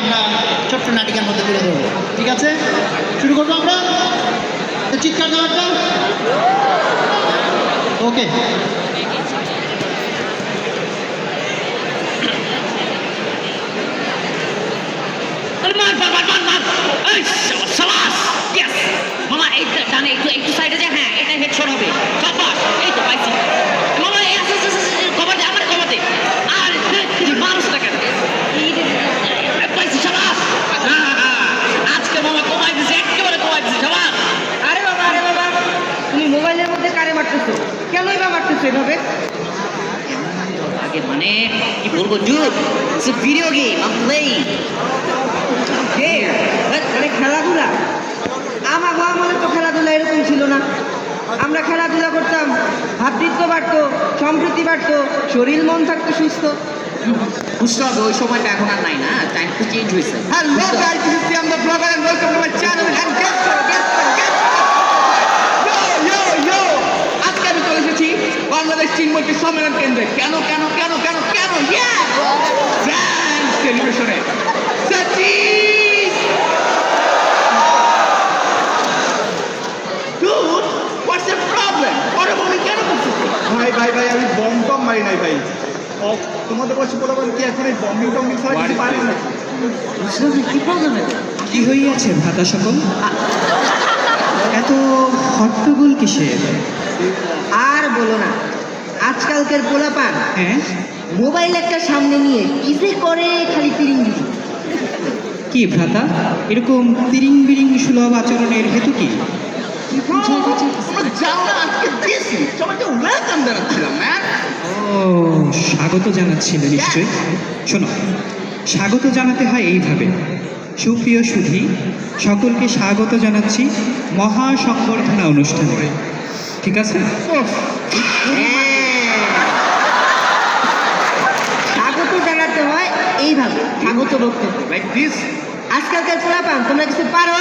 আমরা ছোট্ট নাটিকার মধ্যে তুলে ধরবো। ঠিক আছে, শুরু করবো আমরা। চিৎকার দেওয়াটা ওকে। মামা এই ডানে একটু সাইডে যা। হ্যাঁ, এটা হেডশট হবে। শাবাশ, এই তো পাইছি। মামা এই আস্তে কভার দে, আমার কভার দে। আর মানুষটা কেন পাইছি। শাবাশ, আজকে মামা কমাই দিছে, একেবারে কমাই দিছে। শাবাশ। আরে বাবা তুমি মোবাইলের মধ্যে কারে মারতেছো? কেনই বা মারতেছো এভাবে? আগে মানে কি বলবো, dude, it's a video game, I am playing. মানে খেলাধুলা? আমাদের তো খেলাধুলা এরকম ছিল না। আমরা খেলাধুলা করতাম, ভাতৃত্ব বাড়তো, সম্প্রীতি বাড়তো, শরীর মন থাকতো সুস্থ। বুঝতে হবে, ওই সময়টা এখন আর নাই না, টাইম তো চেঞ্জ হয়েছে। Hello guys, this is Sam the Blogger and welcome to my channel and guess what? Yo! আজকে আমি চলে এসেছি বাংলাদেশ চিনমন্ত্রী সম্মেলন কেন্দ্রে। কেন? Yeah! Grand celebration-এ। Satish! Dude, what's the problem? ওরা বমি কেন করছিস? ভাই আমি বম টম মারি নাই ভাই। তোমাদের বয়সে বলা বলে কি এখন এই বম্বিং টম্বিং ছাড়া কিছু পারে না? কি প্রবলেম? কি হইয়াছে ভ্রাতা সকল? এত হট্টগোল কিসের? আর বলো না, আজকালকার পোলাপান হ্যাঁ, মোবাইল একটা সামনে নিয়ে কি যে করে, খালি তিরিঙ্গি। কি ভ্রাতা, এরকম তিরিং বিরিং সুলভ আচরণের হেতু কি? আমরা জানলা আজকে দিয়েছি, সবাইকে ওয়েলকাম জানাচ্ছিলাম ম্যাম। ও, স্বাগত জানাচ্ছিল নিশ্চয়ই। শোনো, স্বাগত জানাতে হয় এইভাবে। সুপ্রিয় সুধী, সকলকে স্বাগত জানাচ্ছি মহা সংবর্ধনা অনুষ্ঠানে। ঠিক আছে? স্বাগত জানাতে হয় এইভাবে, স্বাগত বক্তব্য। Like this. আজকালকার পোলাপান তোমরা কিছু পারো?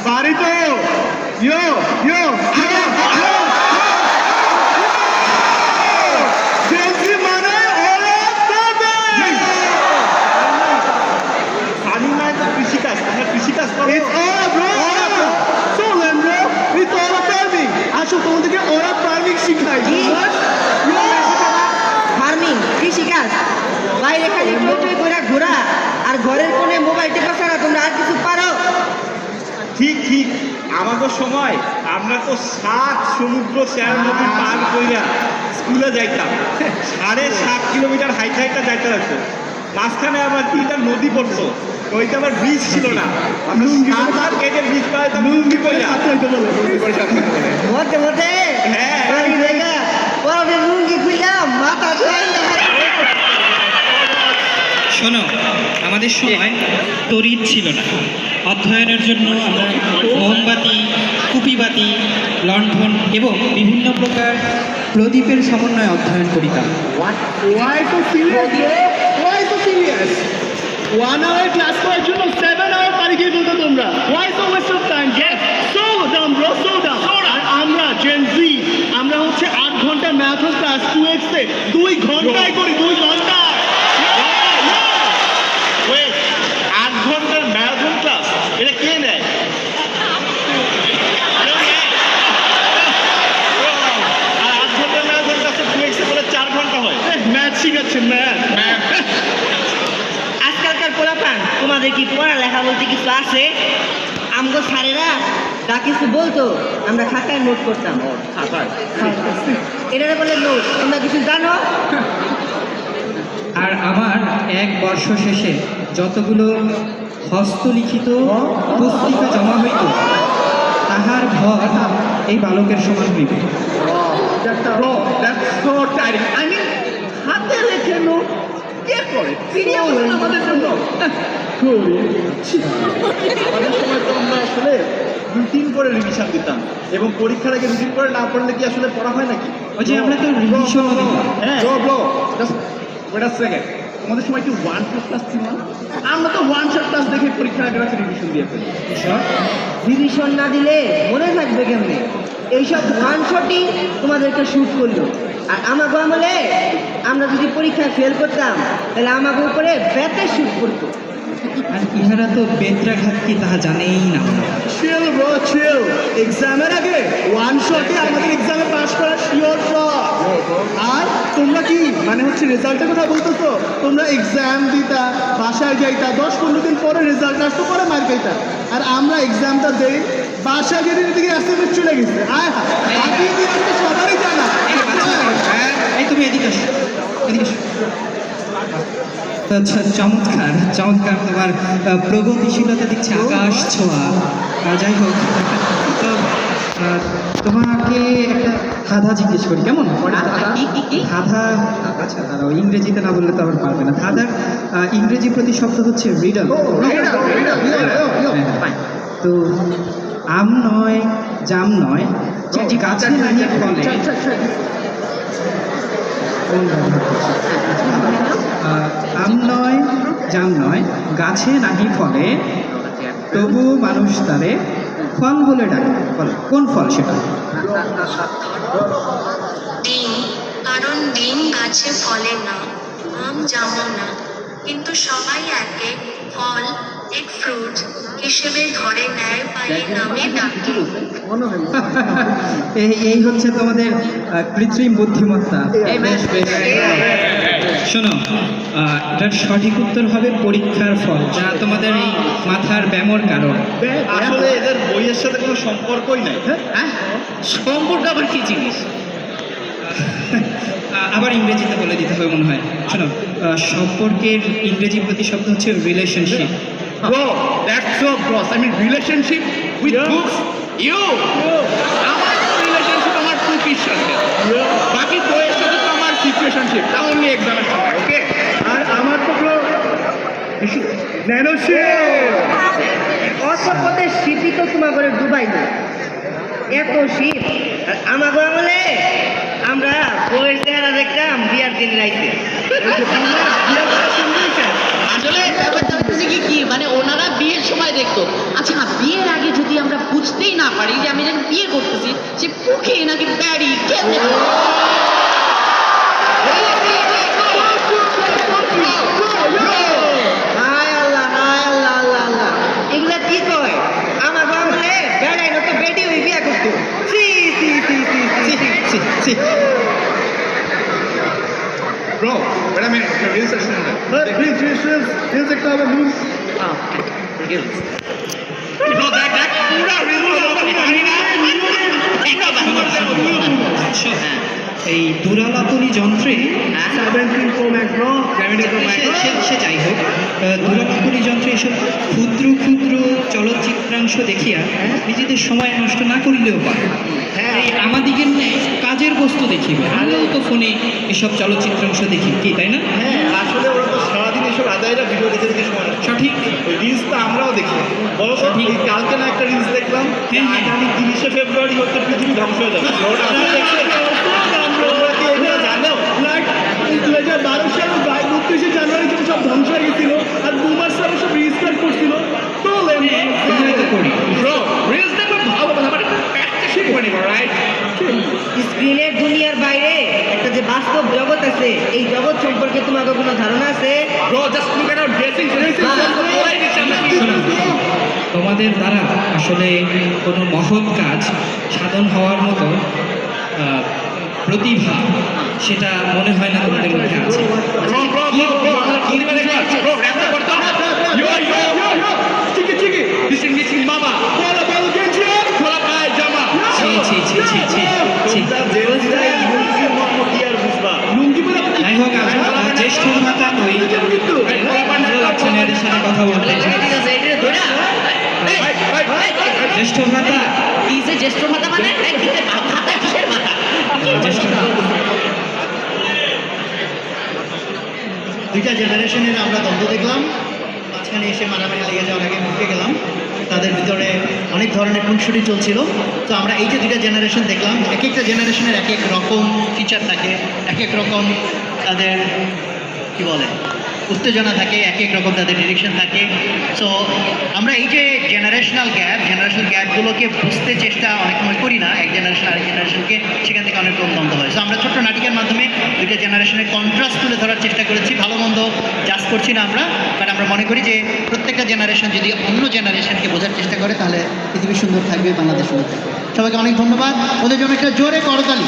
পারি তো। ইয়ো জেন্সি মানে ওরা তবে ফানি নাই তো কৃষিকাজ। তোমরা কৃষিকাজ করো। It's all bro. So then bro, it's all farming. আসো তোমাদেরকে ওরা ফার্মিং শিখাই। ফার্মিং, কৃষিকাজ, বাইরে খালি টই করে ঘোরা আর ঘরের কোণে মোবাইল টেপা ছাড়া তোমরা আর কিছু পারো? ঠিক আমাদের সময় আমরা তো 7 সমুদ্র 4 নদী পার কইরা স্কুলে যাইতাম। 7.5 কিলোমিটার হাইটা যাইতে লাগতো। মাঝখানে আবার 3টা নদী পড়তো, ওইটা আবার ব্রিজ ছিল না। আমরা সাঁতার কেটে ব্রিজ পাইতাম লুঙ্গি কইরা। মধ্যে হ্যাঁ। বাড়ি জায়গা পরে লুঙ্গি খুললাম, মাথা শোনো, আমাদের সময় তড়িৎ ছিল না। অধ্যয়নের জন্য আমরা মোমবাতি, কুপিবাতি, লণ্ঠন এবং বিভিন্ন প্রকার প্রদীপের সমন্বয়ে অধ্যয়ন করিতাম। Why so serious bro? Why so serious? 1 hour class করার জন্য 7 hour পারি গিয়ে বলতো তোমরা। Why so waste of time? Yes, so dumb bro, so dumb. আর আমরা Gen Z, আমরা হচ্ছে 8 ঘন্টা ম্যাথস ক্লাস 2x এ 2 ঘন্টায় করি, 2 ঘন্টা। Wait, 8 ঘন্টার ম্যারাথন ক্লাস এটা কে নেয়? আর 8 ঘন্টার ম্যারাথন ক্লাসে 2x এ বলে 4 ঘন্টা হয়। ম্যাথ শিখাচ্ছেন ম্যাথ। আজকালকার পোলাপান তোমাদের কি পড়ালেখা বলতে কিছু আছে? আমগো স্যারেরা যা কিছু বলতো আমরা খাতায় নোট করতাম। এটারে বলে নোট। তোমরা কিছু জানো? আর আমার এক বর্ষ শেষে যতগুলো হস্তলিখিত পুস্তিকা জমা হইত, তাহার ভর এই বালকের সমান হইবে। Bro, that's so tiring. I mean, হাতে লেখে নোট কে করে? সিরিয়াস আমাদের জন্য। আমাদের সময় তো আমরা আসলে রুটিন করে রিভিশন দিতাম, এবং পরীক্ষার আগে রুটিন করে না পড়লে কি আসলে পড়া হয় নাকি? ওই যে আমরা তো রিভিশন দিতাম। হ্যাঁ bro, just wait a second. তোমাদের সময় কি 1 shot ক্লাস ছিল না? আমরা তো 1 shot ক্লাস দেখে পরীক্ষার আগে রাতে রিভিশন দিয়ে ফেলি। রিভিশন না দিলে মনে থাকবে কেমনে? এইসব ওয়ান শটই তোমাদেরকে শুট করলো। আর আমাকে আমলে আমরা যদি পরীক্ষায় ফেল করতাম তাহলে আমাকে উপরে ব্যাতে শুট করতো। আর আপনারা তো বেত্রাঘাত কি তাহা জানেই না। চিল ব্রো চিল, এক্সামের আগে ওয়ান শটে আমাদের এক্সামে পাস করা শিওর শট। আর তোমরা কি মানে হচ্ছে রেজাল্টের কথা বলতেছো? তোমরা এক্সাম দিতা, বাসায় যাইতা, 10-15 দিন পরে রেজাল্ট আসতো, পরে মার খাইতা। আর আমরা এক্সামটা দেই, বাসায় যেদিন দিকে এসএমএস চলে গেছে, আয় হা আগে দিন তো সবারই জানা। এই তুমি এদিকে আসো, এদিকে আসো। তো আচ্ছা, চমৎকার চমৎকার, তোমার প্রগতিশীলতা দেখছি আকাশ ছোঁয়া। যাই হোক, তো তোমাকে একটা ধাঁধা জিজ্ঞেস করি, কেমন? ধাঁধা, আচ্ছা দাঁড়াও, ইংরেজিতে না বললে তো আবার পারবে না। ধাঁধার ইংরেজি প্রতিশব্দ হচ্ছে রিডল। তো আম নয়, জাম নয়, গাছে নাহি ফলে। আম নয়, জাম নয়, গাছে নাহি ফলে, তবু মানুষ তারে ফল বলে ডাকে। বলো কোন ফল সেটা? ডিম, কারণ ডিম গাছে ফলে না, আম জামও না, কিন্তু সবাই একে ফল, এক ফ্রুট হিসেবে ধরে নেয়, বা এই নামে ডাকে। এই হচ্ছে তোমাদের কৃত্রিম বুদ্ধিমত্তা। বেশ বেশ, শোনো, এটার সঠিক উত্তর হবে পরীক্ষার ফল, যা তোমাদের এই মাথার ব্যামোর কারণ। আসলে এদের বইয়ের সাথে কোনো সম্পর্কই নাই। হ্যাঁ, সম্পর্ক আবার কি জিনিস? আবার ইংরেজিতে বলে দিতে হবে মনে হয়। শোনো, সম্পর্কের ইংরেজি প্রতিশব্দ হচ্ছে relationship. Bro, that's so gross. I mean, relationship with books? You! আমার রিলেশনশিপ আমার টুপির সাথে, বাকি বইয়ের সাথে তো আমার সিচুয়েশনশিপ, তা অনলি এক্সামের সময়, ওকে? আর আমার তো ব্রো ন্যানোশিপ। অসপদের শীতই তো তোমার ঘরে ডুবাই না, এত শীত। আর আমাকে বলে আমরা বইয়ের চেহারা দেখতাম বিয়ার দিন রাইতে। আসলে ব্যাপারটা হচ্ছে কি মানে ওনারা বিয়ের সময় দেখতো। আচ্ছা, বিয়ের আগে যদি আমরা বুঝতেই না পারি যে আমি যখন বিয়ে করতেছি সে পুখে নাকি ব্যাড়ি কেমনে হায় আল্লাহ, হায় আল্লাহ, আল্লাহ আল্লাহ, এগুলা কি কয়? আমার বাবা বলে বেড়াই না তো বেডি হয়ে বিয়া করতো। সি সি সি সি সি ছি, ছি। Bro, but I mean, reels are শুনবে। Reels একটা হবে moves। No, that পুরা reels হবে এই দুরালাপনি যন্ত্রে 17 Pro Max bro, 17 Pro Max। সে যাই হোক, দুরালাপনি যন্ত্রে এসব ক্ষুদ্র ক্ষুদ্র চলচ্চিত্রাংশ দেখিয়া নিজেদের সময় নষ্ট না করিলেও পারে। এই আমাদিগের কাজের বস্তু দেখিবে, আমরাও তো ফোনে এসব চলচ্চিত্রাংশ দেখি, কি তাই না? হ্যাঁ, আসলে ওরা তো সারাদিন এসব আদায়রা ভিডিও দেখে দেখে সময় নষ্ট করে। সঠিক। ওই রিলস তো আমরাও দেখি। বলো তো, সঠিক। এই কালকে না একটা রিলস দেখলাম, হ্যাঁ, হ্যাঁ। আগামী 30শে ফেব্রুয়ারি হচ্ছে পৃথিবী ধ্বংস হয়ে যাবে। আপনারা দেখছেন? তোমরা কি এগুলো জানো? 2012 সালে 31শে জানুয়ারি যখন সব ধ্বংস হয়ে গেছিল আর বুমার সারা সব রিস্টার্ট করছিল, তো আমরাই তো করি। ব্রো রিলস দেখো ভালো কথা, মানে প্র্যাকটিস করে নিবা, রাইট? স্ক্রিনের দুনিয়ার বাইরে একটা যে বাস্তব জগৎ আছে, এই জগৎ সম্পর্কে তোমার কোনো ধারণা আছে? Bro just look at hour dressing sense. শোনো, তোমাদের দ্বারা আসলে কোনো মহৎ কাজ সাধন হওয়ার মতো প্রতিভা সেটা মনে হয় না তোমাদের মধ্যে আছে। ছি ছি ছি ছি ছি ছি। যাই হোক, জ্যেষ্ঠ ভাতা ওই ভালো লাগছে না এদের সাথে কথা বলতে। জ্যেষ্ঠ ভাতা, কি যে জ্যেষ্ঠ ভাতা মানে ভাতা কিসের ভাতা? জ্যেষ্ঠ দুইটা জেনারেশনের আমরা দ্বন্দ্ব দেখলাম, মাঝখানে এসে মারামারি লেগে যাওয়ার আগে মুখে গেলাম। তাদের ভিতরে অনেক ধরনের খুনসুটি চলছিল। তো আমরা এই যে দুইটা জেনারেশন দেখলাম, এক একটা জেনারেশনের এক এক রকম ফিচার থাকে, এক এক রকম তাদের কি বলে উত্তেজনা থাকে, এক এক রকম তাদের ডিরেকশন থাকে। সো আমরা এই যে জেনারেশনাল গ্যাপগুলোকে বুঝতে চেষ্টা অনেক সময় করি না, এক জেনারেশন আরেক জেনারেশনকে, সেখান থেকে অনেক রকম দ্বন্দ্ব হয়। সো আমরা ছোট্ট নাটিকার মাধ্যমে দুইটা জেনারেশনের কন্ট্রাস্ট তুলে ধরার চেষ্টা করেছি। ভালো মন্দ জাজ করছি না আমরা, বাট আমরা মনে করি যে প্রত্যেকটা জেনারেশন যদি অন্য জেনারেশনকে বোঝার চেষ্টা করে তাহলে পৃথিবী সুন্দর থাকবে, বাংলাদেশ সুন্দর থাকবে। সবাইকে অনেক ধন্যবাদ, ওদের জন্য একটা জোরে করতালি।